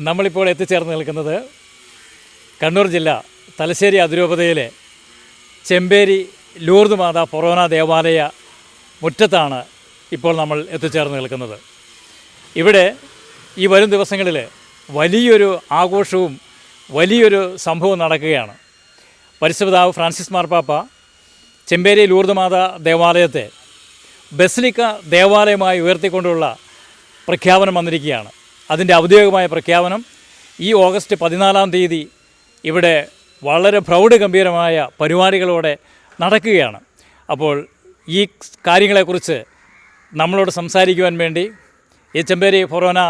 നമ്മളിപ്പോൾ എത്തിച്ചേർന്ന് നിൽക്കുന്നത് കണ്ണൂർ ജില്ല തലശ്ശേരി അതിരൂപതയിലെ ചെമ്പേരി ലൂർദ് മാതാ ഫൊറോന ദേവാലയ മുറ്റത്താണ് ഇപ്പോൾ നമ്മൾ എത്തിച്ചേർന്ന് നിൽക്കുന്നത്. ഇവിടെ ഈ വരും ദിവസങ്ങളിൽ വലിയൊരു ആഘോഷവും വലിയൊരു സംഭവം നടക്കുകയാണ്. പരിശുദ്ധപിതാവ് ഫ്രാൻസിസ് മാർപ്പാപ്പ ചെമ്പേരി ലൂർദ് മാതാ ദേവാലയത്തെ ബസിലിക്ക ദേവാലയമായി ഉയർത്തിക്കൊണ്ടുള്ള പ്രഖ്യാപനം വന്നിരിക്കുകയാണ്. അതിൻ്റെ ഔദ്യോഗികമായ പ്രഖ്യാപനം ഈ ഓഗസ്റ്റ് 14 ഇവിടെ വളരെ പ്രൗഢഗംഭീരമായ പരിപാടികളോടെ നടക്കുകയാണ്. അപ്പോൾ ഈ കാര്യങ്ങളെക്കുറിച്ച് നമ്മളോട് സംസാരിക്കുവാൻ വേണ്ടി ഈ ചെമ്പേരി ഫൊറോന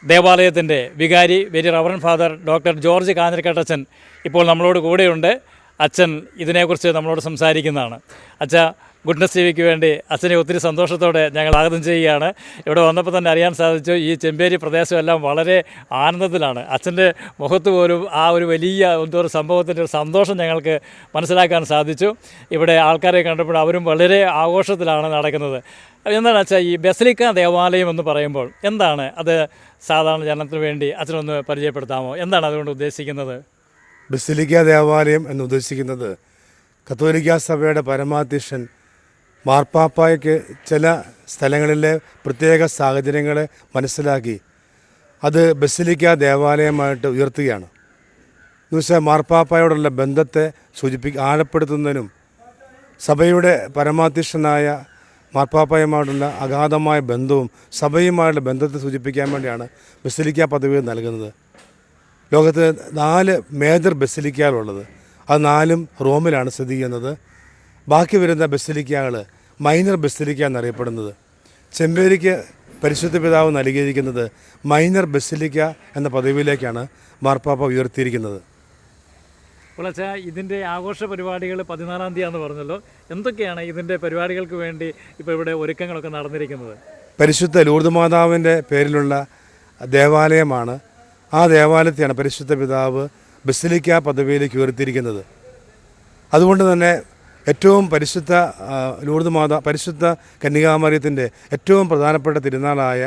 ദേവാലയത്തിൻ്റെ വികാരി very reverend father doctor George കാഞ്ഞിരക്കാട്ടച്ചൻ ഇപ്പോൾ നമ്മളോട് കൂടെയുണ്ട്. അച്ഛൻ ഇതിനെക്കുറിച്ച് നമ്മളോട് സംസാരിക്കുന്നതാണ്. അച്ഛാ, ഗുഡ്നസ് ടിവിക്ക് വേണ്ടി അച്ഛനെ ഒത്തിരി സന്തോഷത്തോടെ ഞങ്ങൾ സ്വാഗതം ചെയ്യുകയാണ്. ഇവിടെ വന്നപ്പോൾ തന്നെ അറിയാൻ സാധിച്ചു ഈ ചെമ്പേരി പ്രദേശമെല്ലാം വളരെ ആനന്ദത്തിലാണ്. അച്ഛൻ്റെ മുഖത്ത് പോലും ആ ഒരു വലിയ എന്തോ സംഭവത്തിൻ്റെ ഒരു സന്തോഷം ഞങ്ങൾക്ക് മനസ്സിലാക്കാൻ സാധിച്ചു. ഇവിടെ ആൾക്കാരെ കണ്ടപ്പോൾ അവരും വളരെ ആഘോഷത്തിലാണ് നടക്കുന്നത്. എന്താണ് അച്ഛാ ഈ ബസിലിക്ക ദേവാലയം എന്ന് പറയുമ്പോൾ എന്താണ് അത്? സാധാരണ ജനത്തിന് വേണ്ടി അച്ഛനൊന്ന് പരിചയപ്പെടുത്താമോ? എന്താണ് അതുകൊണ്ട് ഉദ്ദേശിക്കുന്നത്? ബസിലിക്ക ദേവാലയം എന്ന് ഉദ്ദേശിക്കുന്നത് കത്തോലിക്ക സഭയുടെ പരമാധ്യക്ഷൻ മാർപ്പാപ്പായ്ക്ക് ചില സ്ഥലങ്ങളിലെ പ്രത്യേക സാഹചര്യങ്ങളെ മനസ്സിലാക്കി അത് ബസിലിക്ക ദേവാലയമായിട്ട് ഉയർത്തുകയാണ്. എന്നുവെച്ചാൽ മാർപ്പാപ്പായോടുള്ള ബന്ധത്തെ ആഴപ്പെടുത്തുന്നതിനും സഭയുടെ പരമാധ്യക്ഷനായ മാർപ്പാപ്പായുമായിട്ടുള്ള അഗാധമായ ബന്ധവും സഭയുമായുള്ള ബന്ധത്തെ സൂചിപ്പിക്കാൻ വേണ്ടിയാണ് ബസിലിക്ക പദവി നൽകുന്നത്. ലോകത്ത് 4 മേജർ ബസിലിക്കകളുള്ളത്. അത് 4 റോമിലാണ് സ്ഥിതി ചെയ്യുന്നത്. ബാക്കി വരുന്ന ബസിലിക്കകൾ മൈനർ ബസിലിക്ക എന്നറിയപ്പെടുന്നത്. ചെമ്പേരിക്ക് പരിശുദ്ധ പിതാവ് നൽകിയിരിക്കുന്നത് മൈനർ ബസിലിക്ക എന്ന പദവിയിലേക്കാണ് മാർപ്പാപ്പ ഉയർത്തിയിരിക്കുന്നത്. അപ്പോൾ അച്ഛാ, ഇതിൻ്റെ ആഘോഷ പരിപാടികൾ 14 പറഞ്ഞല്ലോ. എന്തൊക്കെയാണ് ഇതിൻ്റെ പരിപാടികൾക്ക് വേണ്ടി ഇപ്പോൾ ഇവിടെ ഒരുക്കങ്ങളൊക്കെ നടന്നിരിക്കുന്നത്? പരിശുദ്ധ ലൂർദ് മാതാവിൻ്റെ പേരിലുള്ള ദേവാലയമാണ്. ആ ദേവാലയത്തെയാണ് പരിശുദ്ധ പിതാവ് ബസിലിക്ക പദവിയിലേക്ക് ഉയർത്തിയിരിക്കുന്നത്. അതുകൊണ്ട് തന്നെ ഏറ്റവും പരിശുദ്ധ ലൂർദ് മാതാ പരിശുദ്ധ കന്യകാമറിയത്തിൻ്റെ ഏറ്റവും പ്രധാനപ്പെട്ട തിരുനാളായ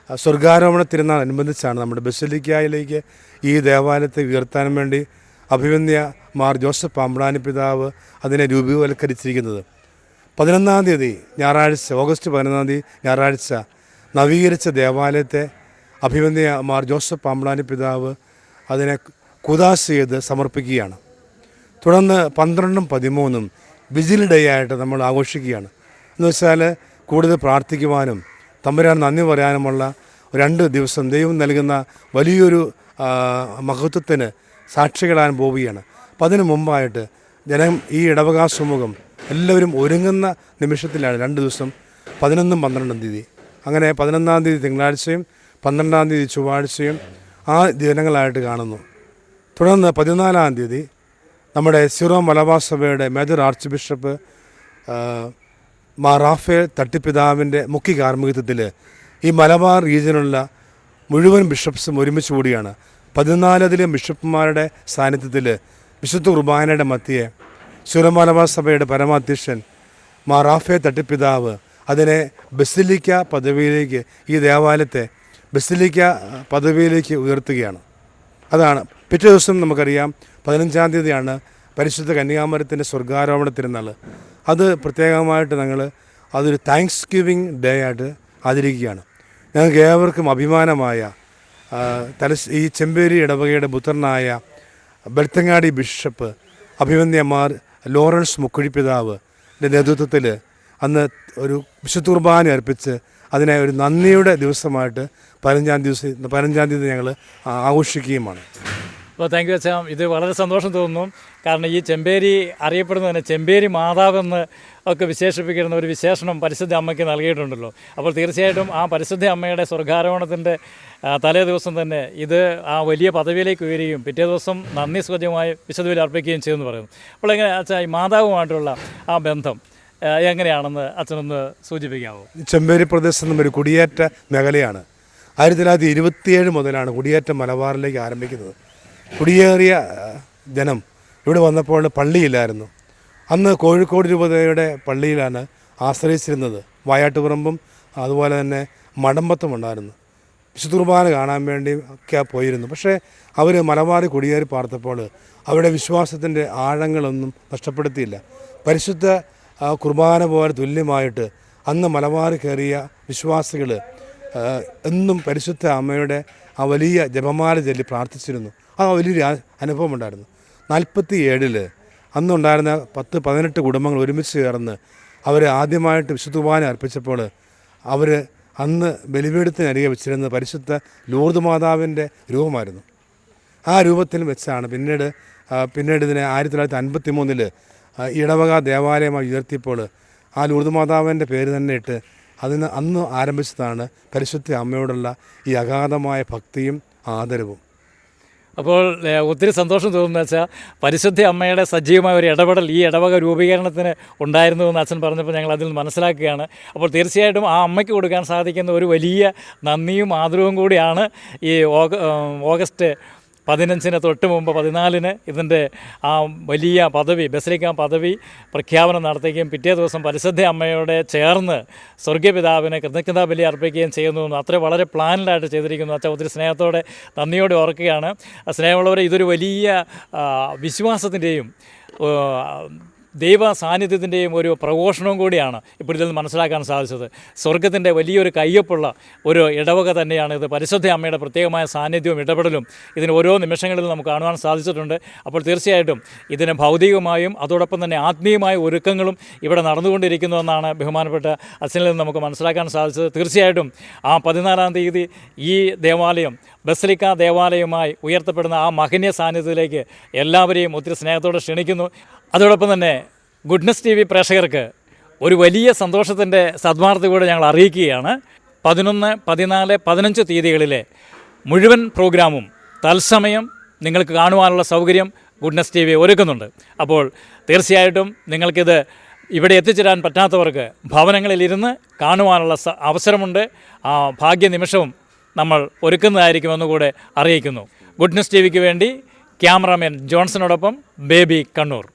സ്വർഗാരോഹണ തിരുനാൾ അനുബന്ധിച്ചാണ് നമ്മുടെ ബസിലിക്കയിലേക്ക് ഈ ദേവാലയത്തെ ഉയർത്താൻ വേണ്ടി അഭിവന്യ മാർ ജോസഫ് പാമ്പ്ളാനി പിതാവ് അതിനെ രൂപവൽക്കരിച്ചിരിക്കുന്നത്. 11 ഞായറാഴ്ച, ഓഗസ്റ്റ് 11 ഞായറാഴ്ച നവീകരിച്ച ദേവാലയത്തെ അഭിവന്യ മാർ ജോസഫ് പാമ്പ്ളാനി പിതാവ് അതിനെ കുദാശ ചെയ്ത് സമർപ്പിക്കുകയാണ്. തുടർന്ന് 12 13 വിജിൽ ഡേ ആയിട്ട് നമ്മൾ ആഘോഷിക്കുകയാണ്. എന്ന് വെച്ചാൽ കൂടുതൽ പ്രാർത്ഥിക്കുവാനും തമ്പുരാൻ നന്ദി പറയാനുമുള്ള 2 ദിവസം ദൈവം നൽകുന്ന വലിയൊരു മഹത്വത്തിന് സാക്ഷികളാൻ പോവുകയാണ്. അപ്പം അതിനു മുമ്പായിട്ട് ഈ ഇടവകാ സമൂഹം എല്ലാവരും ഒരുങ്ങുന്ന നിമിഷത്തിലാണ് 2 ദിവസം 11 12 അങ്ങനെ 11 തിങ്കളാഴ്ചയും 12 ചൊവ്വാഴ്ചയും ആ ദിനങ്ങളായിട്ട് കാണുന്നു. തുടർന്ന് 14 നമ്മുടെ സിറോ മലബാർ സഭയുടെ major archbishop Mar Raphael തട്ടിപ്പിതാവിൻ്റെ മുഖ്യ കാർമ്മികത്വത്തിൽ ഈ മലബാർ റീജിയനുള്ള മുഴുവൻ ബിഷപ്സും ഒരുമിച്ച് കൂടിയാണ്. 14 ബിഷപ്പുമാരുടെ സാന്നിധ്യത്തിൽ വിശുദ്ധ കുർബാനയുടെ മധ്യേ സിറോ മലബാർ സഭയുടെ പരമാധ്യക്ഷൻ മാർ റാഫേൽ തട്ടിപ്പിതാവ് അതിനെ ബസിലിക്ക പദവിയിലേക്ക്, ഈ ദേവാലയത്തെ ബസിലിക്ക പദവിയിലേക്ക് ഉയർത്തുകയാണ്. അതാണ് പിറ്റേ ദിവസം നമുക്കറിയാം 15 പരിശുദ്ധ കന്യാമരത്തിൻ്റെ സ്വർഗാരോഹണ തിരുനാൾ. അത് പ്രത്യേകമായിട്ട് ഞങ്ങൾ അതൊരു താങ്ക്സ് ഗിവിങ് ഡേ ആയിട്ട് ആചരിക്കുകയാണ്. ഞങ്ങൾക്ക് ഏവർക്കും അഭിമാനമായ ഈ ചെമ്പേരി ഇടവകയുടെ പുത്രനായ ബെൽത്തങ്ങാടി ബിഷപ്പ് അഭിവന്യമാർ ലോറൻസ് മുക്കുഴിപ്പിതാവിൻ്റെ നേതൃത്വത്തിൽ അന്ന് ഒരു വിശുദ്ധ കുർബാന അർപ്പിച്ച് അതിനെ ഒരു നന്ദിയുടെ ദിവസമായിട്ട് 15 ഞങ്ങൾ ആഘോഷിക്കുകയുമാണ്. അപ്പോൾ താങ്ക് യു അച്ഛാ. ഇത് വളരെ സന്തോഷം തോന്നുന്നു. കാരണം ഈ ചെമ്പേരി അറിയപ്പെടുന്നത് തന്നെ ചെമ്പേരി മാതാവെന്ന് ഒക്കെ വിശേഷിപ്പിക്കുന്ന ഒരു വിശേഷണം പരിശുദ്ധ അമ്മയ്ക്ക് നൽകിയിട്ടുണ്ടല്ലോ. അപ്പോൾ തീർച്ചയായിട്ടും ആ പരിശുദ്ധ അമ്മയുടെ സ്വർഗാരോഹണത്തിൻ്റെ തലേ ദിവസം തന്നെ ഇത് ആ വലിയ പദവിയിലേക്ക് ഉയരുകയും പിറ്റേ ദിവസം നന്ദി സൂചകമായി വിശുദ്ധബലി അർപ്പിക്കുകയും ചെയ്തെന്ന് പറയുന്നു. അപ്പോൾ എങ്ങനെ അച്ഛാ ഈ മാതാവുമായിട്ടുള്ള ആ ബന്ധം എങ്ങനെയാണെന്ന് അച്ഛനൊന്ന് സൂചിപ്പിക്കാമോ? ചെമ്പേരി പ്രദേശം ഒരു കുടിയേറ്റ മേഖലയാണ്. 1927 മുതലാണ് കുടിയേറ്റം മലബാറിലേക്ക് ആരംഭിക്കുന്നത്. കുടിയേറിയ ജനം ഇവിടെ വന്നപ്പോൾ പള്ളിയില്ലായിരുന്നു. അന്ന് കോഴിക്കോട് രൂപതയുടെ പള്ളിയിലാണ് ആശ്രയിച്ചിരുന്നത്. വായാട്ടുപറമ്പും അതുപോലെ തന്നെ മടമ്പത്തും ഉണ്ടായിരുന്നു. വിശുദ്ധ കുർബാന കാണാൻ വേണ്ടി ഒക്കെ പോയിരുന്നു. പക്ഷേ അവർ മലബാറിൽ കുടിയേറി പാർത്തപ്പോൾ അവരുടെ വിശ്വാസത്തിൻ്റെ ആഴങ്ങളൊന്നും നഷ്ടപ്പെടുത്തിയില്ല. പരിശുദ്ധ കുർബാന പോലെ തുല്യമായിട്ട് അന്ന് മലബാറിൽ കയറിയ വിശ്വാസികൾ എന്നും പരിശുദ്ധ അമ്മയുടെ ആ വലിയ ജപമാല ചൊല്ലി പ്രാർത്ഥിച്ചിരുന്നു. ആ വലിയൊരു അനുഭവം ഉണ്ടായിരുന്നു. 47 അന്നുണ്ടായിരുന്ന 10-18 കുടുംബങ്ങൾ ഒരുമിച്ച് ചേർന്ന് അവർ ആദ്യമായിട്ട് വിശുദ്ധ കുർബാന അർപ്പിച്ചപ്പോൾ അവർ അന്ന് ബലിപീഠത്തിനരികെ വെച്ചിരുന്ന പരിശുദ്ധ ലൂർദ് മാതാവിൻ്റെ രൂപമായിരുന്നു. ആ രൂപത്തിൽ വെച്ചാണ് പിന്നീട് ഇതിനെ 1953 ഇടവക ദേവാലയമായി ഉയർത്തിയപ്പോൾ ആ ലൂർദ് മാതാവിൻ്റെ പേര് തന്നെ ഇട്ട് അന്ന് ആരംഭിച്ചതാണ് പരിശുദ്ധ അമ്മയോടുള്ള ഈ അഗാധമായ ഭക്തിയും ആദരവും. അപ്പോൾ ഒത്തിരി സന്തോഷം തോന്നുന്നത് വെച്ചാൽ പരിശുദ്ധ അമ്മയുടെ സജീവമായ ഒരു ഇടപെടൽ ഈ ഇടവക രൂപീകരണത്തിന് ഉണ്ടായിരുന്നു എന്ന് അച്ഛൻ പറഞ്ഞപ്പോൾ ഞങ്ങൾ അതിൽ നിന്ന് മനസ്സിലാക്കുകയാണ്. അപ്പോൾ തീർച്ചയായിട്ടും ആ അമ്മയ്ക്ക് കൊടുക്കാൻ സാധിക്കുന്ന ഒരു വലിയ നന്ദിയും ആദരവും കൂടിയാണ് ഈ ഓഗസ്റ്റ് 15 തൊട്ട് മുമ്പ് 14 ഇതിൻ്റെ ആ വലിയ പദവി ബസിലിക്ക പദവി പ്രഖ്യാപനം നടത്തുകയും പിറ്റേ ദിവസം പരിശുദ്ധ അമ്മയോടെ ചേർന്ന് സ്വർഗ്ഗപിതാവിന് കൃതജ്ഞതാ ബലി അർപ്പിക്കുകയും ചെയ്യുന്നു. അത്ര വളരെ പ്ലാനിലായിട്ട് ചെയ്തിരിക്കുന്നു. അച്ഛൻ ഒത്തിരി സ്നേഹത്തോടെ നന്ദിയോടെ ഓർക്കുകയാണ്. സ്നേഹമുള്ളവരെ, ഇതൊരു വലിയ വിശ്വാസത്തിൻ്റെയും ദൈവ സാന്നിധ്യത്തിൻ്റെയും ഒരു പ്രഘോഷണവും കൂടിയാണ് ഇപ്പോൾ ഇതിൽ നിന്ന് മനസ്സിലാക്കാൻ സാധിച്ചത്. സ്വർഗത്തിൻ്റെ വലിയൊരു കയ്യൊപ്പുള്ള ഒരു ഇടവക തന്നെയാണ് ഇത്. പരിശുദ്ധ അമ്മയുടെ പ്രത്യേകമായ സാന്നിധ്യവും ഇടപെടലും ഇതിന് ഓരോ നിമിഷങ്ങളിലും നമുക്ക് കാണുവാൻ സാധിച്ചിട്ടുണ്ട്. അപ്പോൾ തീർച്ചയായിട്ടും ഇതിന് ഭൗതികമായും അതോടൊപ്പം തന്നെ ആത്മീയമായ ഒരുക്കങ്ങളും ഇവിടെ നടന്നുകൊണ്ടിരിക്കുന്നുവെന്നാണ് ബഹുമാനപ്പെട്ട അച്ഛനിൽ നിന്ന് നമുക്ക് മനസ്സിലാക്കാൻ സാധിച്ചത്. തീർച്ചയായിട്ടും ആ 14-ാം തീയതി ഈ ദേവാലയം ബസിലിക്ക ദേവാലയമായി ഉയർത്തപ്പെടുന്ന ആ മഹനീയ സാന്നിധ്യത്തിലേക്ക് എല്ലാവരെയും ഒത്തിരി സ്നേഹത്തോടെ ക്ഷണിക്കുന്നു. അതോടൊപ്പം തന്നെ ഗുഡ്നസ് TV പ്രേക്ഷകർക്ക് ഒരു വലിയ സന്തോഷത്തിൻ്റെ സദ്വാർത്ത കൂടെ ഞങ്ങൾ അറിയിക്കുകയാണ്. 11, 14, 15 തീയതികളിലെ മുഴുവൻ പ്രോഗ്രാമും തത്സമയം നിങ്ങൾക്ക് കാണുവാനുള്ള സൗകര്യം ഗുഡ്നസ് TV ഒരുക്കുന്നുണ്ട്. അപ്പോൾ തീർച്ചയായിട്ടും നിങ്ങൾക്കിത് ഇവിടെ എത്തിച്ചേരാൻ പറ്റാത്തവർക്ക് ഭവനങ്ങളിലിരുന്ന് കാണുവാനുള്ള അവസരമുണ്ട്. ആ ഭാഗ്യനിമിഷവും നമ്മൾ ഒരുക്കുന്നതായിരിക്കുമെന്നുകൂടെ അറിയിക്കുന്നു. ഗുഡ്നസ് TVക്ക് വേണ്ടി ക്യാമറാമാൻ ജോൺസണോടൊപ്പം ബേബി, കണ്ണൂർ.